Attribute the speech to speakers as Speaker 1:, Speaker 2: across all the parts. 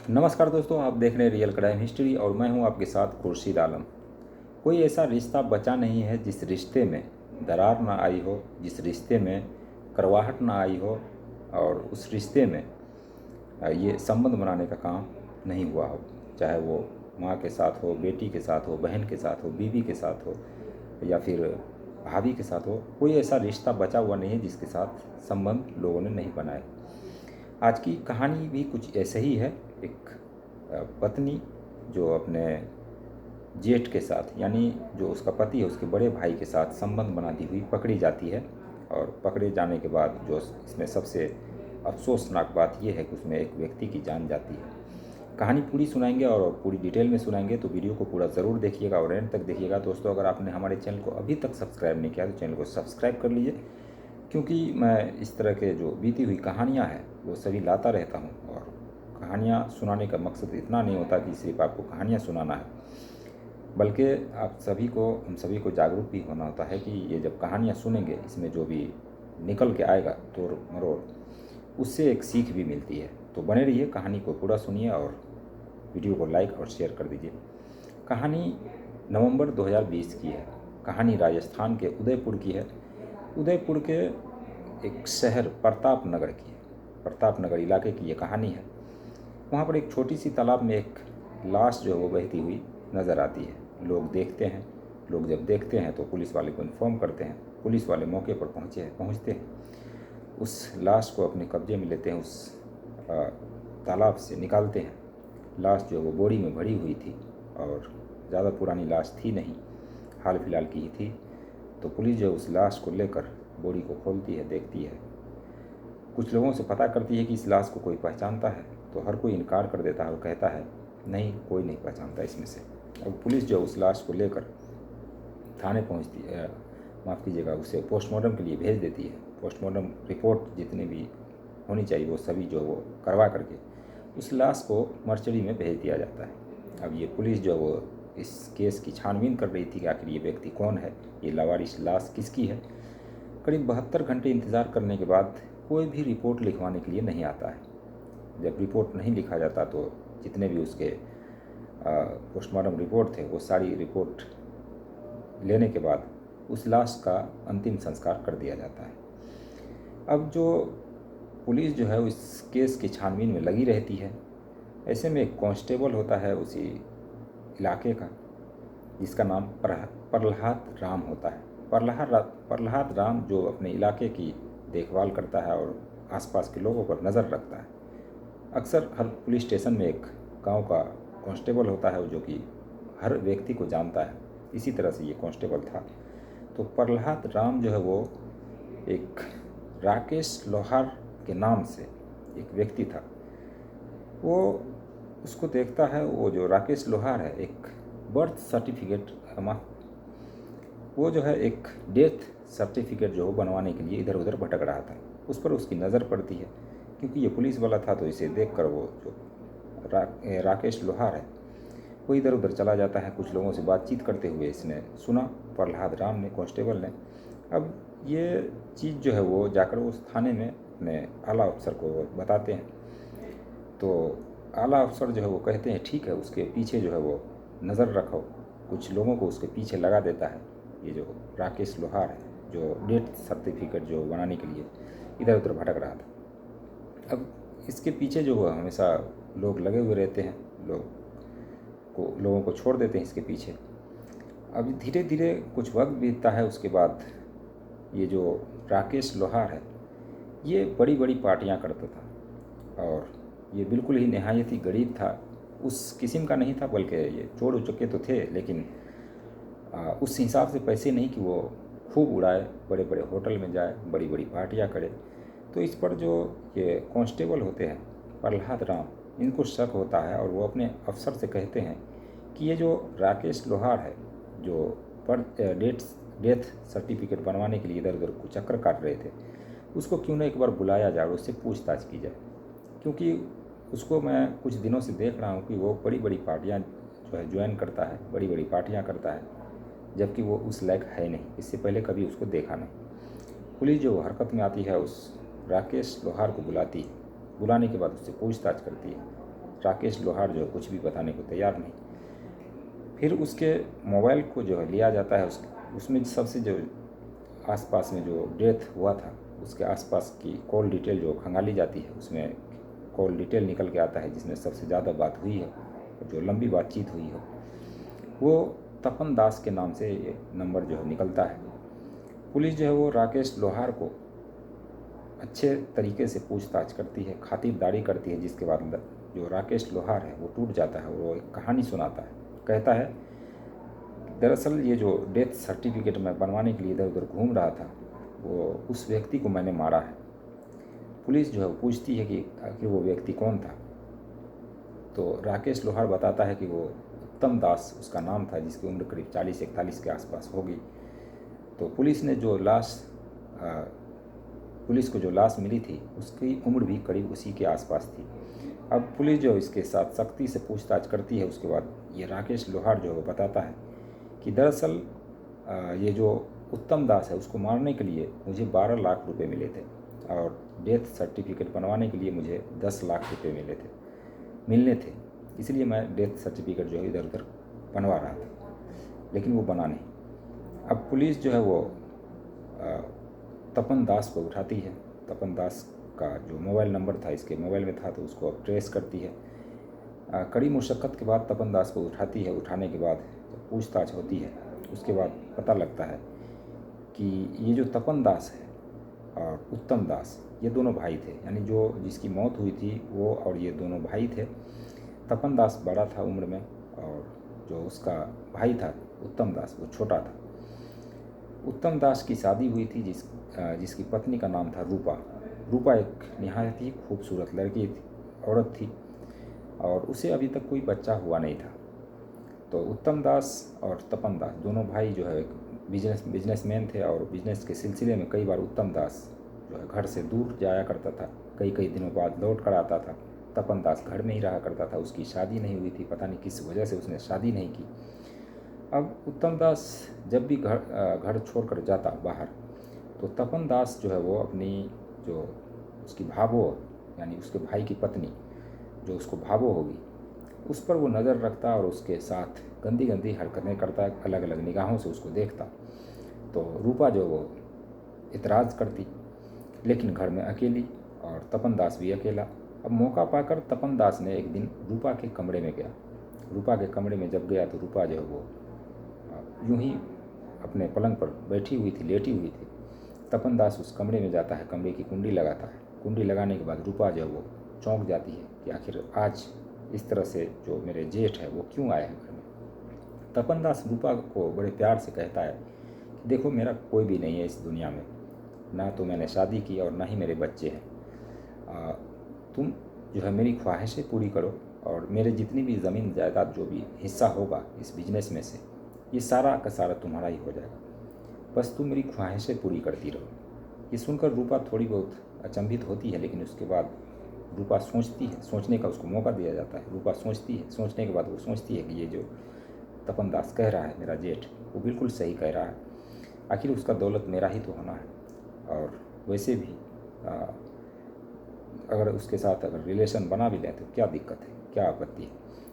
Speaker 1: नमस्कार दोस्तों, आप देख रहे हैं रियल क्राइम हिस्ट्री और मैं हूं आपके साथ खुर्शीद आलम। कोई ऐसा रिश्ता बचा नहीं है जिस रिश्ते में दरार ना आई हो, जिस रिश्ते में करवाहट ना आई हो और उस रिश्ते में ये संबंध बनाने का काम नहीं हुआ हो। चाहे वो माँ के साथ हो, बेटी के साथ हो, बहन के साथ हो, बीवी के साथ हो या फिर भाभी के साथ हो, कोई ऐसा रिश्ता बचा हुआ नहीं है जिसके साथ संबंध लोगों ने नहीं बनाए। आज की कहानी भी कुछ ऐसे ही है। एक पत्नी जो अपने जेठ के साथ, यानी जो उसका पति है, उसके बड़े भाई के साथ संबंध बनाती हुई पकड़ी जाती है। और पकड़े जाने के बाद जो इसमें सबसे अफसोसनाक बात यह है कि उसमें एक व्यक्ति की जान जाती है। कहानी पूरी सुनाएंगे और पूरी डिटेल में सुनाएंगे, तो वीडियो को पूरा ज़रूर देखिएगा और एंड तक देखिएगा। दोस्तों, अगर आपने हमारे चैनल को अभी तक सब्सक्राइब नहीं किया तो चैनल को सब्सक्राइब कर लीजिए, क्योंकि मैं इस तरह के जो बीती हुई कहानियाँ हैं वो सभी लाता रहता हूँ। और कहानियाँ सुनाने का मकसद इतना नहीं होता कि सिर्फ आपको कहानियाँ सुनाना है, बल्कि आप सभी को, हम सभी को जागरूक भी होना होता है कि ये जब कहानियाँ सुनेंगे इसमें जो भी निकल के आएगा तोड़ मरोड़, उससे एक सीख भी मिलती है। तो बने रहिए, कहानी को पूरा सुनिए और वीडियो को लाइक और शेयर कर दीजिए। कहानी नवंबर 2020 की है। कहानी राजस्थान के उदयपुर की है। उदयपुर के एक शहर प्रताप नगर की है। प्रताप नगर इलाके की ये कहानी है। वहाँ पर एक छोटी सी तालाब में एक लाश जो है वो बहती हुई नज़र आती है। लोग देखते हैं। लोग जब देखते हैं तो पुलिस वाले को इन्फॉर्म करते हैं। पुलिस वाले मौके पर पहुँचते हैं, उस लाश को अपने कब्जे में लेते हैं, उस तालाब से निकालते हैं। लाश जो वो बोरी में भरी हुई थी और ज़्यादा पुरानी लाश थी नहीं, हाल फिलहाल की ही थी। तो पुलिस जो उस लाश को लेकर बोरी को खोलती है, देखती है। कुछ लोगों से पता करती है कि इस लाश को कोई पहचानता है, तो हर कोई इनकार कर देता है और कहता है नहीं, कोई नहीं पहचानता इसमें से। अब पुलिस जो उस लाश को लेकर थाने पहुंचती है, माफ़ कीजिएगा, उसे पोस्टमार्टम के लिए भेज देती है। पोस्टमार्टम रिपोर्ट जितनी भी होनी चाहिए वो सभी जो वो करवा करके उस लाश को मर्चरी में भेज दिया जाता है। अब ये पुलिस जो वो इस केस की छानबीन कर रही थी कि आखिर ये व्यक्ति कौन है, ये लावारिस लाश किसकी है। करीब 72 घंटे इंतज़ार करने के बाद कोई भी रिपोर्ट लिखवाने के लिए नहीं आता है। जब रिपोर्ट नहीं लिखा जाता तो जितने भी उसके पोस्टमार्टम रिपोर्ट थे वो सारी रिपोर्ट लेने के बाद उस लाश का अंतिम संस्कार कर दिया जाता है। अब जो पुलिस जो है उस केस की छानबीन में लगी रहती है। ऐसे में एक कांस्टेबल होता है उसी इलाके का, जिसका नाम प्रहलाद राम होता है। प्रहलाद राम जो अपने इलाके की देखभाल करता है और आसपास के लोगों पर नज़र रखता है। अक्सर हर पुलिस स्टेशन में एक गांव का कांस्टेबल होता है जो कि हर व्यक्ति को जानता है। इसी तरह से ये कांस्टेबल था। तो प्रहलाद राम जो है वो एक राकेश लोहार के नाम से एक व्यक्ति था। वो उसको देखता है, वो जो राकेश लोहार है एक बर्थ सर्टिफिकेट, वो जो है एक डेथ सर्टिफिकेट जो बनवाने के लिए इधर उधर भटक रहा था। उस पर उसकी नज़र पड़ती है, क्योंकि ये पुलिस वाला था, तो इसे देखकर वो जो राकेश लोहार है वो इधर उधर चला जाता है। कुछ लोगों से बातचीत करते हुए इसने सुना, प्रहलाद राम ने, कांस्टेबल ने। अब ये चीज़ जो है वो जाकर उस थाने में अपने आला अफसर को बताते हैं। तो आला अफसर जो है वो कहते हैं ठीक है, उसके पीछे जो है वो नज़र रखो। कुछ लोगों को उसके पीछे लगा देता है ये जो राकेश लोहार है, जो डेथ सर्टिफिकेट जो बनाने के लिए इधर उधर भटक रहा था। अब इसके पीछे जो है हमेशा लोग लगे हुए रहते हैं, लोगों को छोड़ देते हैं इसके पीछे। अब धीरे धीरे कुछ वक्त बीतता है। उसके बाद ये जो राकेश लोहार है ये बड़ी बड़ी पार्टियां करता था और ये बिल्कुल ही नहायत ही गरीब था। उस किस्म का नहीं था, बल्कि ये चोर चुके तो थे, लेकिन उस हिसाब से पैसे नहीं कि वो खूब उड़ाए, बड़े बड़े होटल में जाए, बड़ी बड़ी पार्टियां करे। तो इस पर जो ये कांस्टेबल होते हैं प्रहलाद राम, इनको शक होता है और वो अपने अफसर से कहते हैं कि ये जो राकेश लोहार है जो डेथ सर्टिफिकेट बनवाने के लिए इधर उधर कुछ चक्कर काट रहे थे, उसको क्यों ना एक बार बुलाया जाए और उससे पूछताछ की जाए। क्योंकि उसको मैं कुछ दिनों से देख रहा हूँ कि वो बड़ी बड़ी पार्टियाँ जो है ज्वाइन करता है, बड़ी बड़ी पार्टियाँ करता है, जबकि वो उस लायक है नहीं। इससे पहले कभी उसको देखा नहीं। पुलिस जो हरकत में आती है उस राकेश लोहार को बुलाती है। बुलाने के बाद उससे पूछताछ करती है। राकेश लोहार जो है कुछ भी बताने को तैयार नहीं। फिर उसके मोबाइल को जो है लिया जाता है, उसमें सबसे जो आसपास में जो डेथ हुआ था उसके आसपास की कॉल डिटेल जो खंगाली जाती है, उसमें कॉल डिटेल निकल के आता है जिसमें सबसे ज़्यादा बात हुई है, जो लंबी बातचीत हुई है, वो तपन दास के नाम से ये नंबर जो है निकलता है। पुलिस जो है वो राकेश लोहार को अच्छे तरीके से पूछताछ करती है, खातिरदारी करती है, जिसके बाद जो राकेश लोहार है वो टूट जाता है और वो एक कहानी सुनाता है। कहता है दरअसल ये जो डेथ सर्टिफिकेट मैं बनवाने के लिए इधर उधर घूम रहा था, वो उस व्यक्ति को मैंने मारा है। पुलिस जो है पूछती है कि आखिर वो व्यक्ति कौन था, तो राकेश लोहार बताता है कि वो उत्तम दास उसका नाम था, जिसकी उम्र करीब 40-41 के आसपास होगी। तो पुलिस को जो लाश मिली थी उसकी उम्र भी करीब उसी के आसपास थी। अब पुलिस जो इसके साथ सख्ती से पूछताछ करती है, उसके बाद ये राकेश लोहार जो है वो बताता है कि दरअसल ये जो उत्तम दास है उसको मारने के लिए मुझे 12 लाख रुपए मिले थे और डेथ सर्टिफिकेट बनवाने के लिए मुझे 10 लाख रुपए मिलने थे, इसलिए मैं डेथ सर्टिफिकेट जो है इधर उधर बनवा रहा था, लेकिन वो बना नहीं। अब पुलिस जो है वो तपन दास को उठाती है। तपन दास का जो मोबाइल नंबर था इसके मोबाइल में था, तो उसको अब ट्रेस करती है। कड़ी मुशक्क़त के बाद तपन दास को उठाती है। उठाने के बाद जब पूछताछ होती है उसके बाद पता लगता है कि ये जो तपन दास है और उत्तम दास ये दोनों भाई थे, यानी जो जिसकी मौत हुई थी वो और ये दोनों भाई थे। तपन दास बड़ा था उम्र में और जो उसका भाई था उत्तम दास वो छोटा था। उत्तम दास की शादी हुई थी जिसकी पत्नी का नाम था रूपा। रूपा एक निहायत ही खूबसूरत औरत थी और उसे अभी तक कोई बच्चा हुआ नहीं था। तो उत्तम दास और तपन दास दोनों भाई जो है बिजनेसमैन थे और बिजनेस के सिलसिले में कई बार उत्तम दास जो है घर से दूर जाया करता था, कई दिनों बाद लौट कर आता था। तपन दास घर में ही रहा करता था। उसकी शादी नहीं हुई थी, पता नहीं किस वजह से उसने शादी नहीं की। अब उत्तम दास जब भी घर छोड़कर जाता बाहर, तो तपन दास जो है वो अपनी जो उसकी भावो यानी उसके भाई की पत्नी जो उसको भावो होगी उस पर वो नज़र रखता और उसके साथ गंदी गंदी हरकतें करता, अलग अलग निगाहों से उसको देखता। तो रूपा जो वो इतराज़ करती, लेकिन घर में अकेली और तपन दास भी अकेला। अब मौका पाकर तपन दास ने एक दिन रूपा के कमरे में गया। रूपा के कमरे में जब गया तो रूपा जो है वो यूं ही अपने पलंग पर बैठी हुई थी, लेटी हुई थी। तपन दास उस कमरे में जाता है, कमरे की कुंडी लगाता है। कुंडी लगाने के बाद रूपा जो है वो चौंक जाती है कि आखिर आज इस तरह से जो मेरे जेठ है वो क्यों आए हैं घर में। तपन दास रूपा को बड़े प्यार से कहता है कि देखो मेरा कोई भी नहीं है इस दुनिया में, ना तो मैंने शादी की और ना ही मेरे बच्चे हैं। तुम जो है मेरी ख्वाहिशें पूरी करो और मेरे जितनी भी ज़मीन जायदाद जो भी हिस्सा होगा इस बिजनेस में से ये सारा का सारा तुम्हारा ही हो जाएगा, बस तुम मेरी ख्वाहिशें पूरी करती रहो। ये सुनकर रूपा थोड़ी बहुत अचंभित होती है, लेकिन उसके बाद रूपा सोचती है, सोचने का उसको मौका दिया जाता है। रूपा सोचती है, सोचने के बाद वो सोचती है कि ये जो तपन दास कह रहा है मेरा जेठ, वो बिल्कुल सही कह रहा है। आखिर उसका दौलत मेरा ही तो होना है और वैसे भी अगर उसके साथ अगर रिलेशन बना भी लें तो क्या दिक्कत है, क्या आपत्ति है।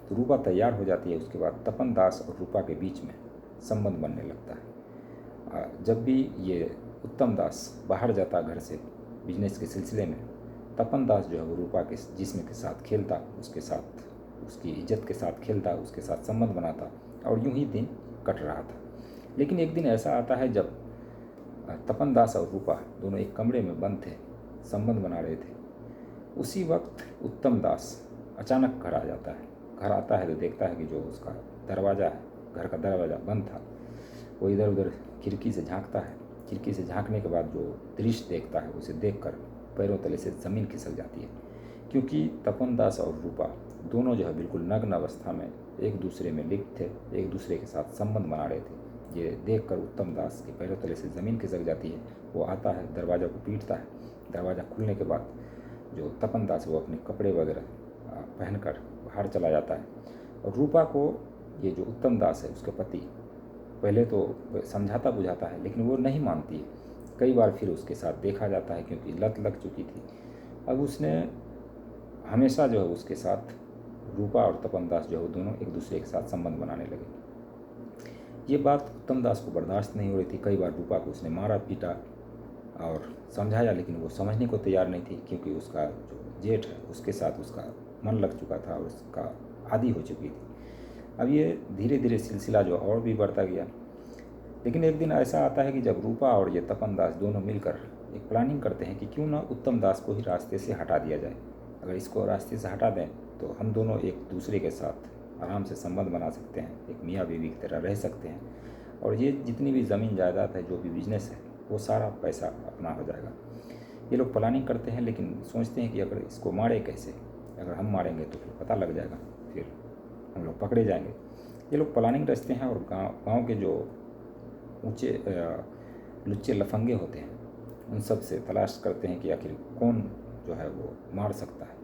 Speaker 1: तो रूपा तैयार हो जाती है। उसके बाद तपन दास और रूपा के बीच में संबंध बनने लगता है। जब भी ये उत्तम दास बाहर जाता घर से बिजनेस के सिलसिले में, तपन दास जो है वो रूपा के जिस्म के साथ खेलता, उसके साथ उसकी इज्जत के साथ खेलता, उसके साथ संबंध बनाता और यूं ही दिन कट रहा था। लेकिन एक दिन ऐसा आता है जब तपन दास और रूपा दोनों एक कमरे में बंद थे, संबंध बना रहे थे। उसी वक्त उत्तम दास अचानक घर आ जाता है। घर आता है तो देखता है कि जो उसका दरवाज़ा है, घर का दरवाज़ा बंद था। वो इधर उधर खिड़की से झांकता है। खिड़की से झांकने के बाद जो दृश्य देखता है उसे देखकर पैरों तले से ज़मीन खिसक जाती है, क्योंकि तपन दास और रूपा दोनों जो है बिल्कुल नग्न अवस्था में एक दूसरे में लिप्त थे, एक दूसरे के साथ संबंध बना रहे थे। ये देखकर उत्तम दास के पैरों तले से ज़मीन खिसक जाती है। वो आता है, दरवाज़ा को पीटता है। दरवाज़ा खुलने के बाद जो तपन दास वो अपने कपड़े वगैरह पहनकर बाहर चला जाता है। और रूपा को ये जो उत्तम दास है उसके पति पहले तो समझाता बुझाता है, लेकिन वो नहीं मानती है। कई बार फिर उसके साथ देखा जाता है क्योंकि लत लग चुकी थी। अब उसने हमेशा जो है उसके साथ रूपा और तपन दास जो है दोनों एक दूसरे के साथ संबंध बनाने लगे। ये बात उत्तम दास को बर्दाश्त नहीं हो रही थी। कई बार रूपा को उसने मारा पीटा और समझाया, लेकिन वो समझने को तैयार नहीं थी, क्योंकि उसका जो जेठ है उसके साथ उसका मन लग चुका था और उसका आदी हो चुकी थी। अब ये धीरे धीरे सिलसिला जो और भी बढ़ता गया। लेकिन एक दिन ऐसा आता है कि जब रूपा और ये तपन दास दोनों मिलकर एक प्लानिंग करते हैं कि क्यों ना उत्तम दास को ही रास्ते से हटा दिया जाए। अगर इसको रास्ते से हटा दें तो हम दोनों एक दूसरे के साथ आराम से संबंध बना सकते हैं, एक मियाँ बीवी की तरह रह सकते हैं, और ये जितनी भी ज़मीन जायदाद है, जो भी बिजनेस है, वो सारा पैसा अपना हो जाएगा। ये लोग प्लानिंग करते हैं, लेकिन सोचते हैं कि अगर इसको मारे कैसे। अगर हम मारेंगे तो फिर पता लग जाएगा, फिर हम लोग पकड़े जाएंगे। ये लोग प्लानिंग रचते हैं और गांव के जो ऊंचे लुच्चे लफंगे होते हैं उन सब से तलाश करते हैं कि आखिर कौन जो है वो मार सकता है।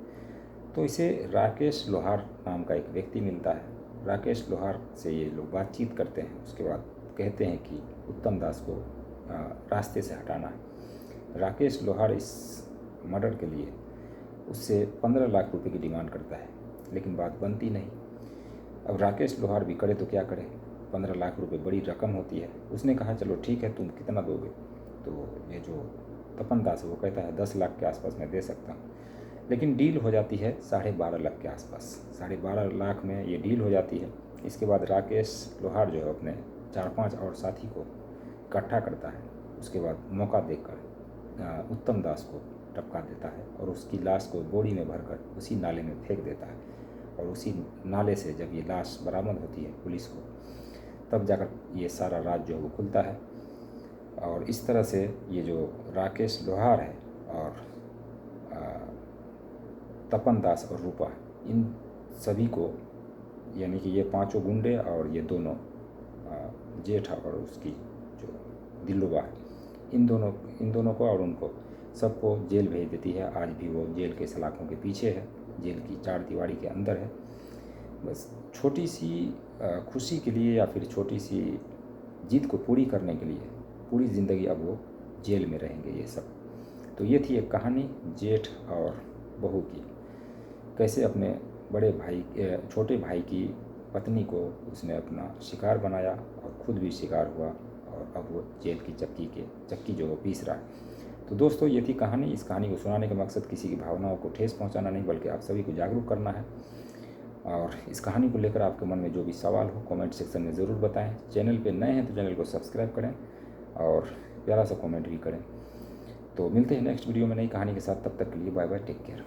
Speaker 1: तो इसे राकेश लोहार नाम का एक व्यक्ति मिलता है। राकेश लोहार से ये लोग बातचीत करते हैं। उसके बाद कहते हैं कि उत्तम दास को रास्ते से हटाना है। राकेश लोहार इस मर्डर के लिए उससे 15 लाख रुपए की डिमांड करता है, लेकिन बात बनती नहीं। अब राकेश लोहार भी करे तो क्या करे, 15 लाख रुपए बड़ी रकम होती है। उसने कहा चलो ठीक है, तुम कितना दोगे? तो ये जो तपन दास है वो कहता है 10 लाख के आसपास मैं दे सकता हूँ। लेकिन डील हो जाती है 12.5 लाख के आसपास। 12.5 लाख में ये डील हो जाती है। इसके बाद राकेश लोहार जो है अपने 4-5 और साथी को इकट्ठा करता है। उसके बाद मौका देखकर उत्तम दास को टपका देता है और उसकी लाश को बोरी में भरकर उसी नाले में फेंक देता है। और उसी नाले से जब ये लाश बरामद होती है पुलिस को, तब जाकर ये सारा राज जो है वो खुलता है। और इस तरह से ये जो राकेश लोहार है और तपन दास और रूपा, इन सभी को, यानी कि ये पांचों गुंडे और ये दोनों जेठ और उसकी जो दिलरुबा है, इन दोनों को और उनको सबको जेल भेज देती है। आज भी वो जेल के सलाखों के पीछे है, जेल की 4 दीवारी के अंदर है। बस छोटी सी खुशी के लिए या फिर छोटी सी जीत को पूरी करने के लिए पूरी ज़िंदगी अब वो जेल में रहेंगे ये सब। तो ये थी एक कहानी जेठ और बहू की, कैसे अपने बड़े भाई छोटे भाई की पत्नी को उसने अपना शिकार बनाया और ख़ुद भी शिकार हुआ, और अब वो जेल की चक्की जो वो पीस रहा है। तो दोस्तों ये थी कहानी। इस कहानी को सुनाने का मकसद किसी की भावनाओं को ठेस पहुंचाना नहीं, बल्कि आप सभी को जागरूक करना है। और इस कहानी को लेकर आपके मन में जो भी सवाल हो कमेंट सेक्शन में ज़रूर बताएं। चैनल पे नए हैं तो चैनल को सब्सक्राइब करें और प्यारा सा कमेंट भी करें। तो मिलते हैं नेक्स्ट वीडियो में नई कहानी के साथ। तब तक के लिए बाय बाय, टेक केयर।